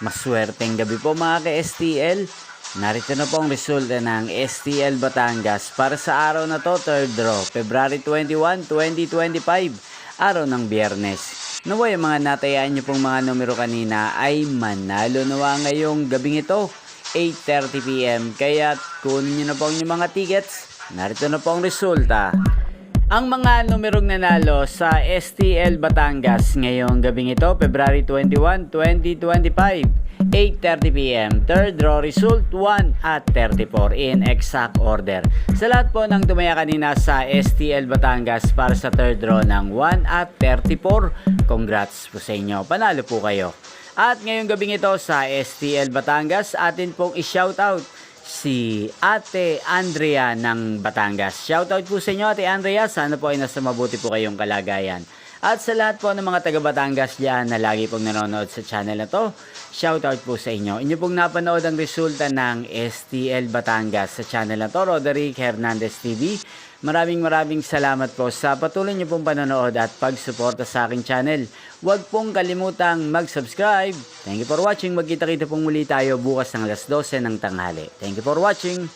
Maswerteng gabi po mga ka-STL. Narito na po ang resulta ng STL Batangas para sa araw na to, third draw, February 21, 2025, araw ng Biyernes. Naway ang mga natayaan nyo pong mga numero kanina ay manalo nawa ngayong gabing ito, 8:30 PM. Kaya kunin nyo na po ang inyong mga tickets. Narito na po ang resulta. Ang mga numerong nanalo sa STL Batangas ngayong gabing ito, February 21, 2025, 8:30 PM. Third draw result 1 at 34 in exact order. Sa lahat po ng tumaya kanina sa STL Batangas para sa third draw ng 1 at 34, congrats po sa inyo. Panalo po kayo. At ngayong gabing ito sa STL Batangas, atin pong i-shoutout si Ate Andrea ng Batangas. Shoutout po sa inyo, Ate Andrea. Sana po ay nasa mabuti po kayong kalagayan. At sa lahat po ng mga taga Batangas dyan na lagi pong nanonood sa channel na to, shoutout po sa inyo. Inyo pong napanood ang resulta ng STL Batangas sa channel na to, Roderick Hernandez TV. Maraming salamat po sa patuloy niyo pong panonood at pagsuporta sa aking channel. Huwag pong kalimutang mag-subscribe. Thank you for watching. Magkita-kita pong muli tayo bukas ng alas 12 ng tanghali. Thank you for watching.